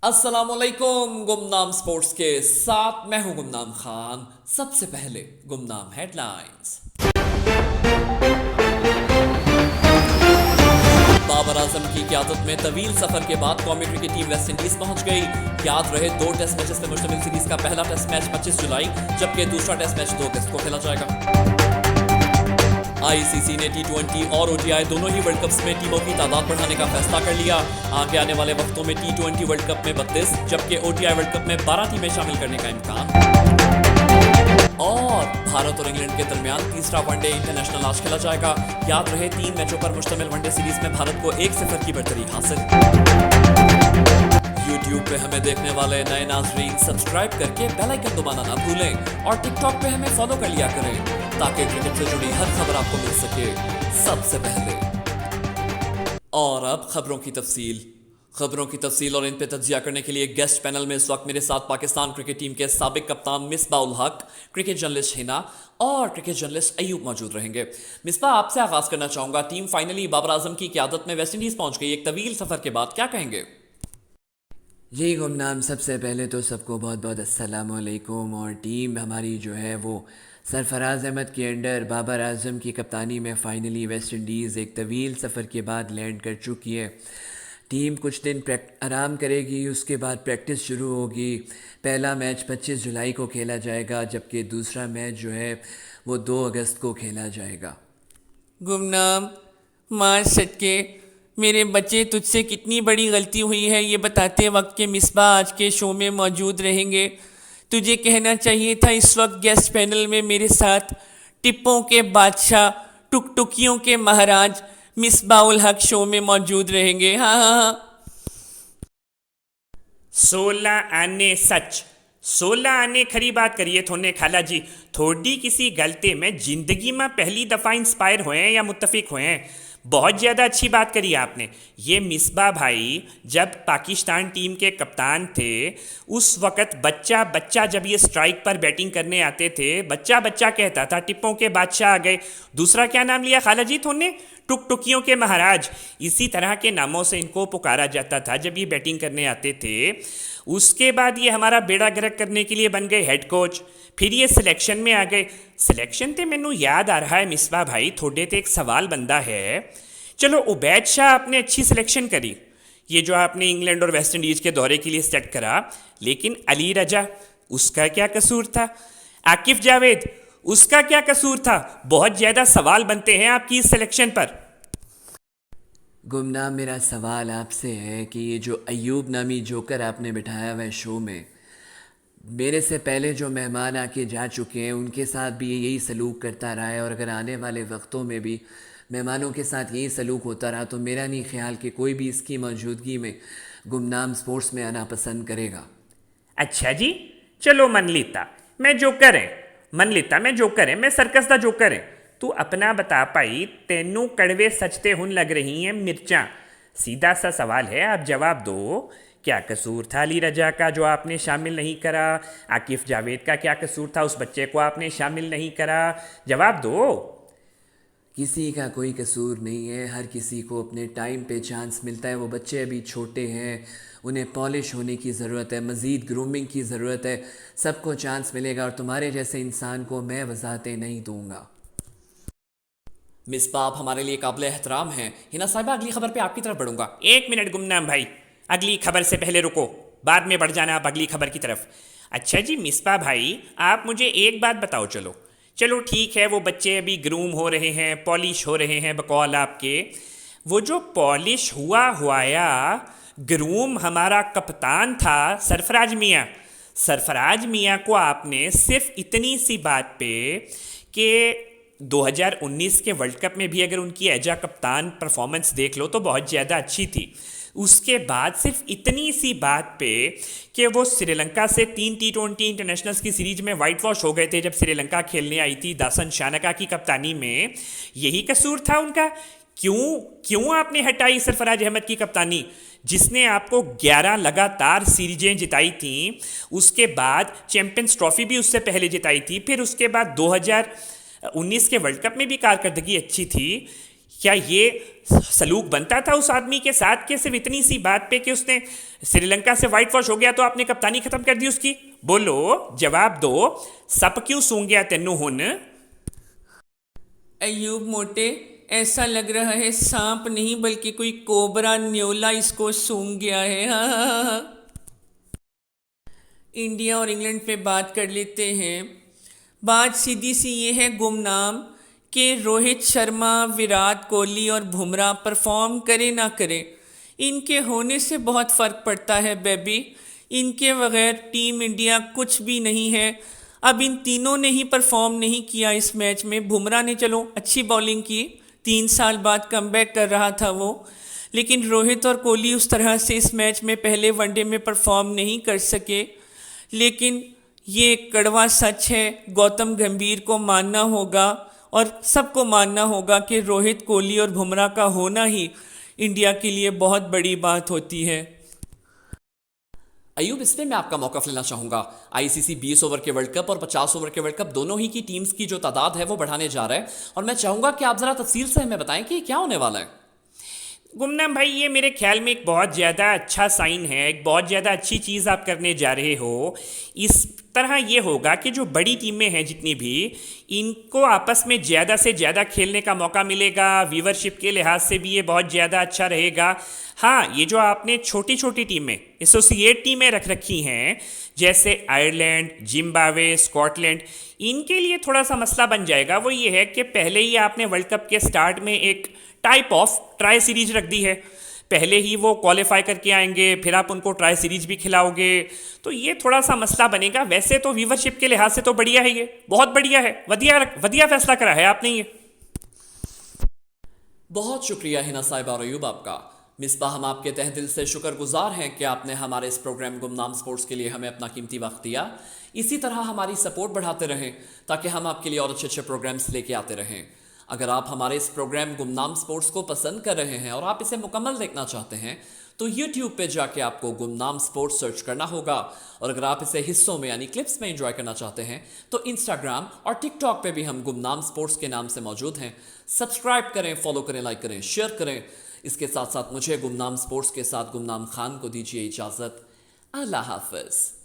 अस्सलामुअलैकुम। गुमनाम स्पोर्ट्स के साथ मैं हूं गुमनाम खान। सबसे पहले गुमनाम हेडलाइंस। बाबर आजम की क़यादत में तवील सफर के बाद कौमी क्रिकेट टीम वेस्ट इंडीज पहुंच गई। याद रहे 2 टेस्ट मैचेस में मुश्तमिल सीरीज का पहला टेस्ट मैच 25 जुलाई जबकि दूसरा टेस्ट मैच 2 अगस्त को खेला जाएगा। आईसीसी ने T20 और ओडीआई दोनों ही वर्ल्ड कप्स में टीमों की तादाद बढ़ाने का फैसला कर लिया। आगे आने वाले वक्तों में T20 वर्ल्ड कप में 32 जबकि ओडीआई वर्ल्ड कप में 12 टीमें शामिल करने का इम्कान। और भारत और इंग्लैंड के दरमियान तीसरा वनडे इंटरनेशनल आज खेला जाएगा। याद रहे 3 मैचों पर मुश्तमिल वनडे सीरीज में भारत को 1-0 की बढ़तरी हासिल। यूट्यूब पे हमें देखने वाले नए नाजरीन सब्सक्राइब करके बेल आइकन दबाना ना भूलें और टिकटॉक पे हमें फॉलो कर लिया करें ताकि क्रिकेट से जुड़ी हर खबर आपको मिल सके सबसे पहले। और अब खबरों की तफसील और इन पे तज्जिया करने के लिए गेस्ट पैनल में इस वक्त मेरे साथ पाकिस्तान क्रिकेट टीम के साबिक कप्तान मिसबाह उल हक, क्रिकेट जर्नलिस्ट हिना और क्रिकेट जर्नलिस्ट अयूब मौजूद रहेंगे। मिसबाह, आपसे आगाज करना चाहूंगा। टीम फाइनली बाबर आजम की क़यादत में वेस्ट इंडीज पहुंच गई एक तवील सफर के बाद, क्या कहेंगे? जी गुमनाम, सबसे पहले तो सबको बहुत बहुत अस्सलाम वालेकुम। और टीम हमारी जो है वो सरफराज अहमद के अंडर बाबर आजम की कप्तानी में फ़ाइनली वेस्ट इंडीज़ एक तवील सफ़र के बाद लैंड कर चुकी है। टीम कुछ दिन आराम करेगी, उसके बाद प्रैक्टिस शुरू होगी। पहला मैच 25 जुलाई को खेला जाएगा जबकि दूसरा मैच जो है वो 2 अगस्त को खेला जाएगा। गुमनाम, माँ सदके मेरे बच्चे, तुझसे कितनी बड़ी गलती हुई है ये बताते वक्त के मिसबाह आज के शो में मौजूद रहेंगे। तुझे कहना चाहिए था इस वक्त गेस्ट पैनल में मेरे साथ टिप्पों के बादशाह, टुकटुकियों के महाराज मिसबाह उल हक शो में मौजूद रहेंगे। हाँ हाँ हाँ। 16 आने सच, 16 आने खरी बात करिए थोने खाला जी। थोड़ी किसी गलती में जिंदगी में पहली दफ़ा इंस्पायर हुए हैं या मुत्तफिक हुए हैं। बहुत ज़्यादा अच्छी बात करी आपने। ये मिसबाह भाई जब पाकिस्तान टीम के कप्तान थे उस वक़्त बच्चा बच्चा जब ये स्ट्राइक पर बैटिंग करने आते थे, बच्चा बच्चा कहता था टिप्पों के बादशाह आ गए। दूसरा क्या नाम लिया खाला जी थोने? टुकटुकियों के महाराज। इसी तरह के नामों से इनको पुकारा जाता था जब ये बैटिंग करने आते थे। उसके बाद ये हमारा बेड़ा गर्क करने के लिए बन गए हेड कोच। फिर ये सिलेक्शन में आ गए। सिलेक्शन ते मैनू याद आ रहा है मिसबाह भाई, थोड़े ते एक सवाल बनता है। चलो उबैद शाह आपने अच्छी सिलेक्शन करी, ये जो आपने इंग्लैंड और वेस्ट इंडीज़ के दौरे के लिए सेट करा, लेकिन अली रजा उसका क्या कसूर था? आकिफ जावेद उसका क्या कसूर था? बहुत ज़्यादा सवाल बनते हैं आपकी इस सिलेक्शन पर। गुमनाम, मेरा सवाल आपसे है कि ये जो अयूब नामी जोकर आपने बिठाया हुआ है शो में, मेरे से पहले जो मेहमान आके जा चुके हैं उनके साथ भी यही सलूक करता रहा है और अगर आने वाले वक्तों में भी मेहमानों के साथ यही सलूक होता रहा तो मेरा नहीं ख्याल कि कोई भी इसकी मौजूदगी में गुमनाम स्पोर्ट्स में आना पसंद करेगा। अच्छा जी, चलो मन लीता मैं जोकर है, मन लीता मैं जोकर है, मैं सर्कस दा जोकर है। तू अपना बता पाई, तेनू कड़वे सचते हुन लग रही हैं मिर्चा। सीधा सा सवाल है, आप जवाब दो। क्या कसूर था अली रजा का जो आपने शामिल नहीं करा? आकिफ जावेद का क्या कसूर था, उस बच्चे को आपने शामिल नहीं करा? जवाब दो। किसी का कोई कसूर नहीं है, हर किसी को अपने टाइम पे चांस मिलता है। वो बच्चे अभी छोटे हैं, उन्हें पॉलिश होने की ज़रूरत है, मज़ीद ग्रूमिंग की ज़रूरत है। सबको चांस मिलेगा और तुम्हारे जैसे इंसान को मैं वजाहतें नहीं दूंगा। मिसबाह आप हमारे लिए काबिल एहतराम हैं। हिना साहिबा, अगली खबर पे आपकी तरफ बढ़ूंगा। 1 मिनट गुमनाम भाई, अगली खबर से पहले रुको, बाद में बढ़ जाना आप अगली खबर की तरफ। अच्छा जी मिसबाह भाई, आप मुझे एक बात बताओ। चलो चलो ठीक है, वो बच्चे अभी ग्रूम हो रहे हैं, पॉलिश हो रहे हैं बकौल आपके। वो जो पॉलिश हुआया ग्रूम हमारा कप्तान था सरफराज मियाँ। सरफराज मियाँ को आपने सिर्फ इतनी सी बात पे कि 2019 के वर्ल्ड कप में भी अगर उनकी एजा कप्तान परफॉर्मेंस देख लो तो बहुत ज़्यादा अच्छी थी। उसके बाद सिर्फ इतनी सी बात पे कि वो श्रीलंका से 3 T20 इंटरनेशनल्स की सीरीज में वाइट वॉश हो गए थे जब श्रीलंका खेलने आई थी दासन शानका की कप्तानी में, यही कसूर था उनका। क्यों आपने हटाई सरफराज अहमद की कप्तानी जिसने आपको 11 लगातार सीरीजें जिताई थी? उसके बाद चैंपियंस ट्रॉफी भी उससे पहले जिताई थी, फिर उसके बाद 2019 के वर्ल्ड कप में भी कारकर्दगी अच्छी थी। क्या ये सलूक बनता था उस आदमी के साथ कि सिर्फ इतनी सी बात पे कि उसने श्रीलंका से वाइट वॉश हो गया तो आपने कप्तानी खत्म कर दी उसकी? बोलो, जवाब दो, सप क्यों सूंघ गया तेनू हुन? अयूब मोटे, ऐसा लग रहा है सांप नहीं बल्कि कोई कोबरा न्योला इसको सूंघ गया है। हाँ हाँ हाँ हाँ। इंडिया और इंग्लैंड पे बात कर लेते हैं। बात सीधी सी ये है गुमनाम कि रोहित शर्मा, विराट कोहली और बुमराह परफॉर्म करे ना करे, इनके होने से बहुत फ़र्क पड़ता है बेबी। इनके बगैर टीम इंडिया कुछ भी नहीं है। अब इन तीनों ने ही परफॉर्म नहीं किया इस मैच में। बुमराह ने चलो अच्छी बॉलिंग की, 3 साल बाद कमबैक कर रहा था वो, लेकिन रोहित और कोहली उस तरह से इस मैच में पहले वनडे में परफॉर्म नहीं कर सके। लेकिन ये कड़वा सच है, गौतम गंभीर को मानना होगा और सबको मानना होगा कि रोहित, कोहली और बुमराह का होना ही इंडिया के लिए बहुत बड़ी बात होती है। अयूब, इसमें मैं आपका मौक़िफ़ लेना चाहूँगा। आईसीसी 20 ओवर के वर्ल्ड कप और 50 ओवर के वर्ल्ड कप दोनों ही की टीम्स की जो तादाद है वो बढ़ाने जा रहा है, और मैं चाहूँगा कि आप ज़रा तफसील से हमें बताएं कि क्या होने वाला है। गुमनाम भाई, ये मेरे ख्याल में एक बहुत ज़्यादा अच्छा साइन है, एक बहुत ज़्यादा अच्छी चीज़ आप करने जा रहे हो। इस तरह ये होगा कि जो बड़ी टीमें हैं जितनी भी, इनको आपस में ज़्यादा से ज़्यादा खेलने का मौका मिलेगा। व्यूवरशिप के लिहाज से भी ये बहुत ज़्यादा अच्छा रहेगा। हाँ, ये जो आपने छोटी छोटी टीमें, एसोसिएट टीमें रख रखी हैं, जैसे आयरलैंड, जिम्बाब्वे, स्कॉटलैंड, इनके लिए थोड़ा सा मसला बन जाएगा। वो ये है कि पहले ही आपने वर्ल्ड कप के स्टार्ट में एक टाइप ऑफ ट्राई सीरीज रख दी है। पहले ही वो क्वालिफाई करके आएंगे, फिर आप उनको ट्राई सीरीज भी खिलाओगे, तो ये थोड़ा सा मसला बनेगा। वैसे तो व्यूवरशिप के लिहाज से तो बढ़िया है, ये बहुत बढ़िया है, वधिया फैसला करा है आपने ये। बहुत शुक्रिया हिना साहिबा और अयूब आपका। मिसबा, हम आपके तहे दिल से शुक्रगुजार हैं कि आपने हमारे इस प्रोग्राम गुमनाम स्पोर्ट्स के लिए हमें अपना कीमती वक्त दिया। इसी तरह हमारी सपोर्ट बढ़ाते रहें ताकि हम आपके लिए और अच्छे अच्छे प्रोग्राम्स लेके आते रहें। अगर आप हमारे इस प्रोग्राम गुमनाम स्पोर्ट्स को पसंद कर रहे हैं और आप इसे मुकम्मल देखना चाहते हैं तो YouTube पे जाके आपको गुमनाम स्पोर्ट्स सर्च करना होगा, और अगर आप इसे हिस्सों में यानी क्लिप्स में एंजॉय करना चाहते हैं तो Instagram और TikTok पे भी हम गुमनाम स्पोर्ट्स के नाम से मौजूद हैं। सब्सक्राइब करें, फॉलो करें, लाइक करें, शेयर करें। इसके साथ साथ मुझे गुमनाम स्पोर्ट्स के साथ गुमनाम खान को दीजिए इजाज़त। अल्लाह हाफ़िज़।